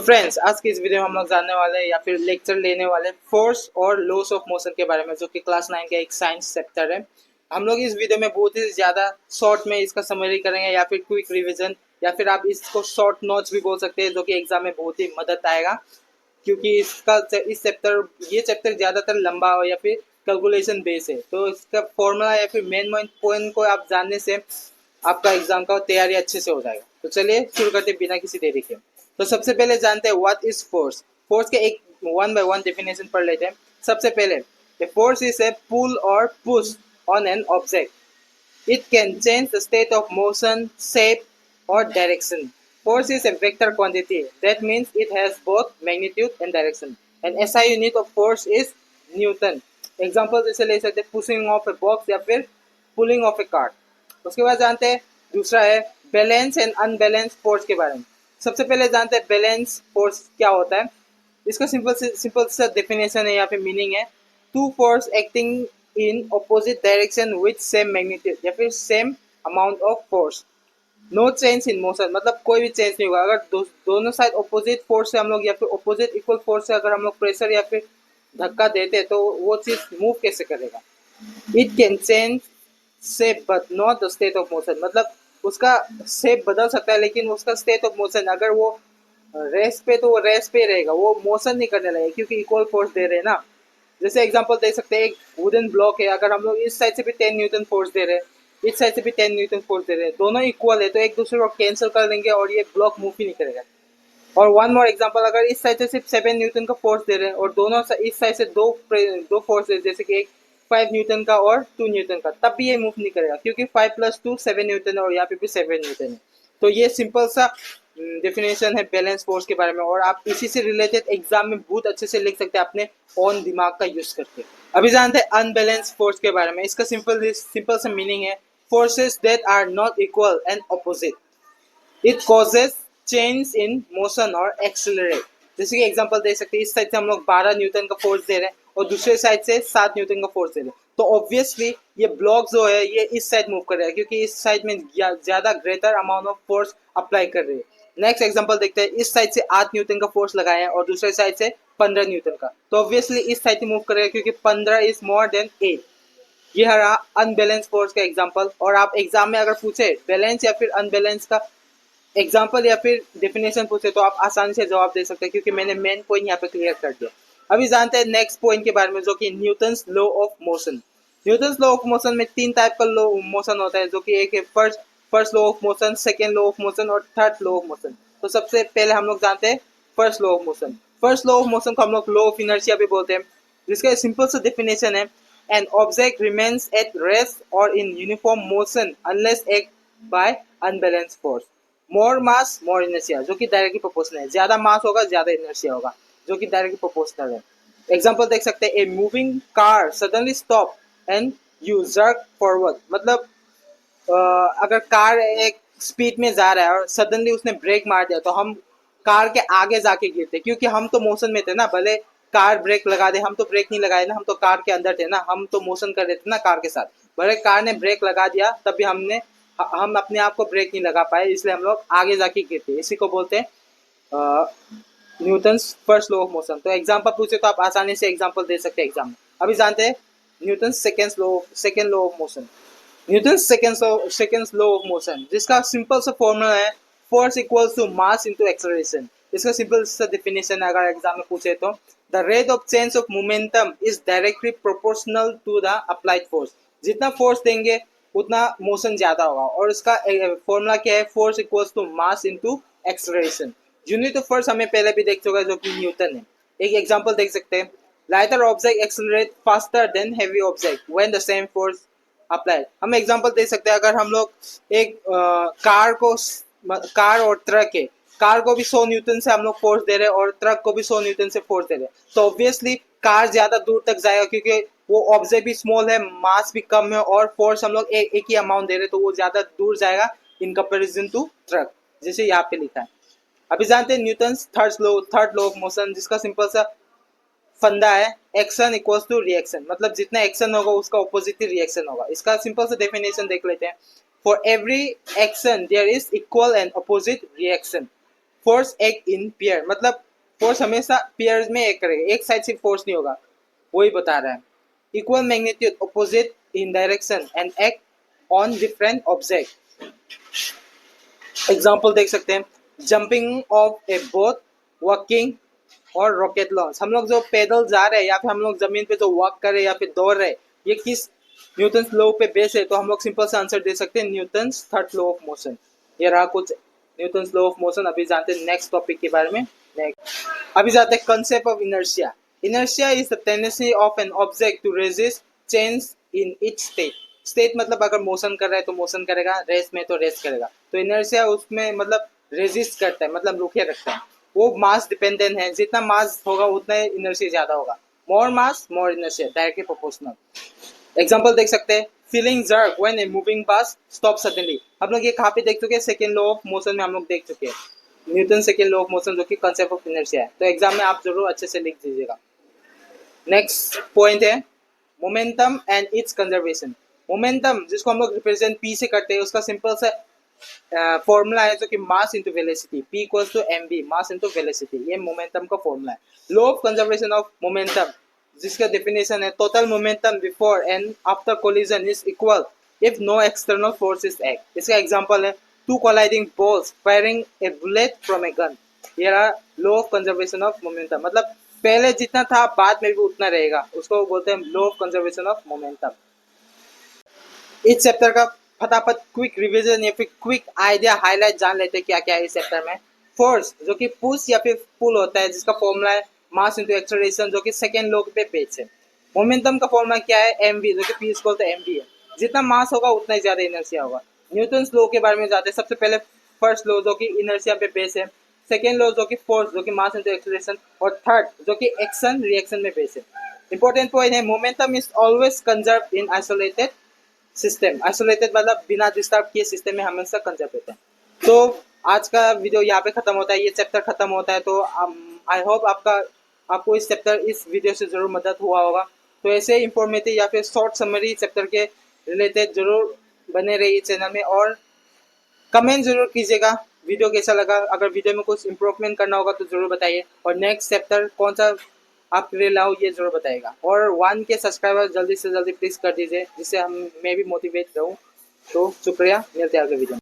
Friends, आज की इस वीडियो में हम लोग जानने वाले हैं या फिर लेक्चर लेने वाले फोर्स और लॉस ऑफ मोशन के बारे में, जो कि क्लास 9 का एक साइंस चैप्टर है। हम लोग इस वीडियो में बहुत ही ज़्यादा शॉर्ट में इसका समरी करेंगे या फिर क्विक रिवीजन, या फिर आप इसको शॉर्ट नोट्स भी बोल सकते हैं, जो कि एग्जाम में बहुत ही मदद आएगा। क्योंकि इस चैप्टर ये चैप्टर ज़्यादातर लंबा हो या फिर कैलकुलेशन बेस है, तो इसका फॉर्मूला या फिर मेन पॉइंट को आप जानने से आपका एग्जाम का तैयारी अच्छे से हो जाएगा। तो चलिए शुरू करते हैं बिना किसी देरी के। तो सबसे पहले जानते हैं व्हाट इज फोर्स। फोर्स के एक वन बाय वन डेफिनेशन पढ़ लेते हैं। सबसे पहले, फोर्स इज ए पुल और push on an object. It can change the state of motion, shape और direction. Force is a vector quantity. That means it has both magnitude and direction. And SI unit of force is Newton. Example जैसे ले सकते हैं pushing of a box या फिर pulling of a cart. उसके बाद जानते हैं दूसरा है बैलेंस एंड अनबैलेंस फोर्स के बारे में। सबसे पहले जानते हैं बैलेंस फोर्स क्या होता है। इसका सिंपल सा डेफिनेशन है या फिर मीनिंग है, two force acting in opposite direction with same magnitude या फिर same amount of force. No change in motion, मतलब कोई भी चेंज नहीं होगा। अगर दोनों साइड ऑपोजिट फोर्स से हम लोग या फिर ऑपोजिट इक्वल फोर्स से अगर हम लोग प्रेशर या फिर धक्का देते हैं तो वो चीज मूव कैसे करेगा। It can change shape but not the state of motion, मतलब उसका शेप बदल सकता है लेकिन उसका स्टेट ऑफ मोशन, अगर वो रेस्ट पे तो वो रेस्ट पे रहेगा, वो मोशन नहीं करने लगेगा क्योंकि इक्वल फोर्स दे रहे हैं ना। जैसे एग्जांपल दे सकते हैं, एक वुडन ब्लॉक है, अगर हम लोग इस साइड से भी 10 न्यूटन फोर्स दे रहे हैं, इस साइड से भी 10 न्यूटन फोर्स दे रहे हैं, दोनों इक्वल है तो एक दूसरे को कैंसिल कर देंगे और ये ब्लॉक मूव ही नहीं करेगा। और वन मोर एग्जांपल, अगर इस साइड से सिर्फ 7 न्यूटन का फोर्स दे रहे हैं और दोनों इस साइड से दो फोर्स है, जैसे कि एक 5 न्यूटन का और 2 न्यूटन का, तब भी ये मूव नहीं करेगा क्योंकि 5 प्लस 2 7 न्यूटन है और यहाँ पे भी 7 न्यूटन है। तो ये सिंपल सा डेफिनेशन है बैलेंस फोर्स के बारे में, और आप इसी से रिलेटेड एग्जाम में बहुत अच्छे से लिख सकते हैं अपने ऑन दिमाग का यूज करके। अभी जानते हैं अनबैलेंस फोर्स के बारे में। इसका सिंपल सा मीनिंग है, forces that are not equal and opposite. It causes change in motion और एक्सेलरेट। जैसे कि एग्जांपल दे सकते हैं, इस साइड से हम लोग 12 न्यूटन का फोर्स दे रहे हैं और दूसरे साइड से 7 न्यूटन का फोर्स दे रहे हैं, तो ऑब्वियसली ये ब्लॉक जो है ये इस साइड मूव कर रहा है क्योंकि इस साइड में ज्यादा greater amount of force apply कर रही है। नेक्स्ट एग्जांपल देखते हैं, इस साइड से 8 न्यूटन का फोर्स लगाया है और दूसरे साइड से 15 न्यूटन का, तो ऑब्वियसली इस साइड मूव करेगा क्योंकि 15 इज मोर देन 8। ये रहा अनबैलेंस फोर्स का एग्जांपल। और आप एग्जाम में अगर पूछे बैलेंस या फिर अनबैलेंस का एग्जांपल या फिर डेफिनेशन पूछे तो आप आसानी से जवाब दे सकते हैं क्योंकि मैंने मेन पॉइंट यहाँ पे क्लियर कर दिया। अभी जानते हैं नेक्स्ट पॉइंट के बारे में, जो कि Newton's law of motion. Newton's law of motion में 3 टाइप का लॉ मोशन होता है, जो कि एक है first law of motion, second law of motion और थर्ड लॉ ऑफ मोशन। तो सबसे पहले हम लोग जानते हैं first law of motion. First law of motion को हम लोग लॉ ऑफ इनर्शिया भी बोलते हैं, जिसका सिंपल सा डेफिनेशन है, an object remains at rest और in uniform motion unless act by unbalance force. More mass more inertia, जो कि डायरेक्टली प्रोपोर्शनल है। ज्यादा मास होगा ज्यादा इनर्शिया होगा, जो कि डायरेक्टली प्रोपोर्शनल है। एग्जांपल देख सकते हैं, a moving car suddenly stop and you jerk forward, मतलब अगर कार एक स्पीड में जा रहा है और सडनली उसने ब्रेक मार दिया तो हम कार के आगे जाके गिरते, क्योंकि हम तो मोशन में थे ना। भले कार ब्रेक लगा दे, हम तो ब्रेक नहीं लगाए ना, हम तो कार के अंदर थे ना, हम तो मोशन कर रहे थे ना कार के साथ। भले कार ने ब्रेक लगा दिया तब भी हम अपने आप को ब्रेक नहीं लगा पाए, इसलिए हम लोग आगे जाके गिरते। इसी को बोलते हैं Newton's first law of motion. तो एग्जांपल पूछे तो आप आसानी से एग्जांपल दे सकते हैं एग्जाम में। अभी जानते हैं Newton's second law of motion. Newton's second law of motion, जिसका सिंपल सा फॉर्मूला है, force equals to mass into acceleration. इसका सिंपल सा डेफिनेशन है अगर एग्जाम में पूछे तो, the rate of change of momentum is directly proportional to the applied force. जितना फोर्स देंगे उतना मोशन ज्यादा होगा, और इसका फॉर्मूला क्या है, force equals to mass into acceleration. Unit of force हमें पहले भी देख चुका है, जो कि न्यूटन है। एक एग्जांपल देख सकते हैं, lighter object accelerate faster than heavy object when the same force apply. हम एग्जांपल दे सकते हैं, अगर हम लोग एक कार और ट्रक है, कार को भी 100 न्यूटन से हम लोग फोर्स दे रहे हैं और ट्रक को भी 100 न्यूटन से फोर्स दे रहे हैं, तो ऑब्वियसली कार ज्यादा दूर तक जाएगा क्योंकि वो ऑब्जेक्ट भी स्मॉल है, मास भी कम है और फोर्स हम लोग एक ही अमाउंट दे रहे हैं, तो वो ज्यादा दूर जाएगा इन कंपेरिजन टू ट्रक, जैसे यहाँ पे लिखा है। अभी जानते हैं Newton's third law of motion, जिसका सिंपल सा फंडा है, एक्शन इक्वल्स टू रिएक्शन, मतलब जितना एक्शन होगा उसका ऑपोजिट ही रिएक्शन होगा। इसका सिंपल सा डेफिनेशन देख लेते हैं, for every action there is equal and opposite reaction. Force act in pair, मतलब फोर्स हमेशा पेयर में एक करेगा, एक साइड से फोर्स नहीं होगा, वही बता रहा है। Equal magnitude opposite in direction and act on different object. Example देख सकते हैं, jumping of A boat, walking और रॉकेट लॉन्च। हम लोग जो पैदल जा रहे हैं या फिर हम लोग जमीन पे जो वॉक कर रहे हैं या फिर दौड़ रहे हैं, ये किस न्यूटन लॉ पे बेस है? तो हम लोग सिंपल सा आंसर दे सकते हैं, Newton third law of motion. ये रहा कुछ न्यूटन लॉ ऑफ मोशन। अभी जानते हैं नेक्स्ट टॉपिक के बारे में। नेक्स्ट अभी जाते हैं concept of inertia. Inertia is the tendency of an object to resist change in its state. State मतलब अगर मोशन कर रहा है तो मोशन करेगा, रेस्ट में तो रेस्ट करेगा। तो इनर्शिया उसमें मतलब रेजिस्ट करता है, मतलब रुके रखता है। वो मास डिपेंडेंट है, जितना मास होगा उतना इनर्शिया ज्यादा होगा। More mass more inertia, directly proportional. Example देख सकते हैं, feeling jerk when a moving bus stop suddenly. हम लोग ये कहाँ पे देख चुके हैं? सेकेंड लॉ ऑफ मोशन में हम लोग देख चुके हैं, Newton second law of motion, जो कि कंसेप्ट ऑफ इनर्शिया है। तो एग्जाम में आप जरूर अच्छे से लिख दीजिएगा। नेक्स्ट पॉइंट है momentum and it's conservation. Momentum जिसको हम लोग रिप्रेजेंट पी से करते हैं, उसका सिंपल सा फॉर्मूला है जो कि mass into velocity, P equals to M V, mass into velocity. ये मोमेंटम का फॉर्मूला है। Law of conservation of momentum, जिसका डेफिनेशन है total momentum before and after collision is equal if no external forces act. इसका example है two colliding balls firing a bullet from a gun. ये रहा law of conservation of momentum, मतलब पहले जितना था बाद में भी उतना रहेगा, उसको बोलते हैं law of conservation of momentum. इस चैप्टर का फटाफट क्विक रिवीजन या फिर क्विक आइडिया हाईलाइट जान लेते हैं क्या क्या है इस चैप्टर में। फोर्स जो कि पुश या फिर पुल होता है, जिसका फॉर्मूला है मास इनटू एक्सेलरेशन, जो कि सेकंड लॉ पे बेस्ड है। मोमेंटम का फॉर्मूला क्या है? एमवी, जो कि पी इक्वल टू एमवी है। जितना मास होगा उतना ही ज्यादा इनर्शिया होगा। न्यूटन लॉ के बारे में जाते हैं। सबसे पहले फर्स्ट लॉ जो कि इनर्शिया पे बेस है, सेकेंड लॉ जो कि फोर्स जो कि मास इनटू एक्सेलरेशन, और थर्ड जो कि एक्शन रिएक्शन में बेस है। इंपॉर्टेंट पॉइंट है, momentum is always conserve in isolated system. Isolated मतलब बिना डिस्टर्ब किए सिस्टम में हमेशा कंजर्व रहते हैं। तो आज का वीडियो यहाँ पे खत्म होता है, ये चैप्टर खत्म होता है। तो आई होप आपको इस चैप्टर इस वीडियो से जरूर मदद हुआ होगा। तो ऐसे इंफॉर्मेटिव या फिर शॉर्ट समरी चैप्टर के रिलेटेड जरूर बने रहिए चैनल में, और कमेंट जरूर कीजिएगा वीडियो कैसा लगा। अगर वीडियो में कुछ इम्प्रूवमेंट करना होगा तो जरूर बताइए, और नेक्स्ट चैप्टर कौन सा आपके लिए लाओ ये जरूर बताएगा। और 1 के सब्सक्राइबर जल्दी से जल्दी प्लीज कर दीजिए, जिससे मैं भी मोटिवेट रहूँ। तो शुक्रिया, मिलते हैं अगले वीडियो में।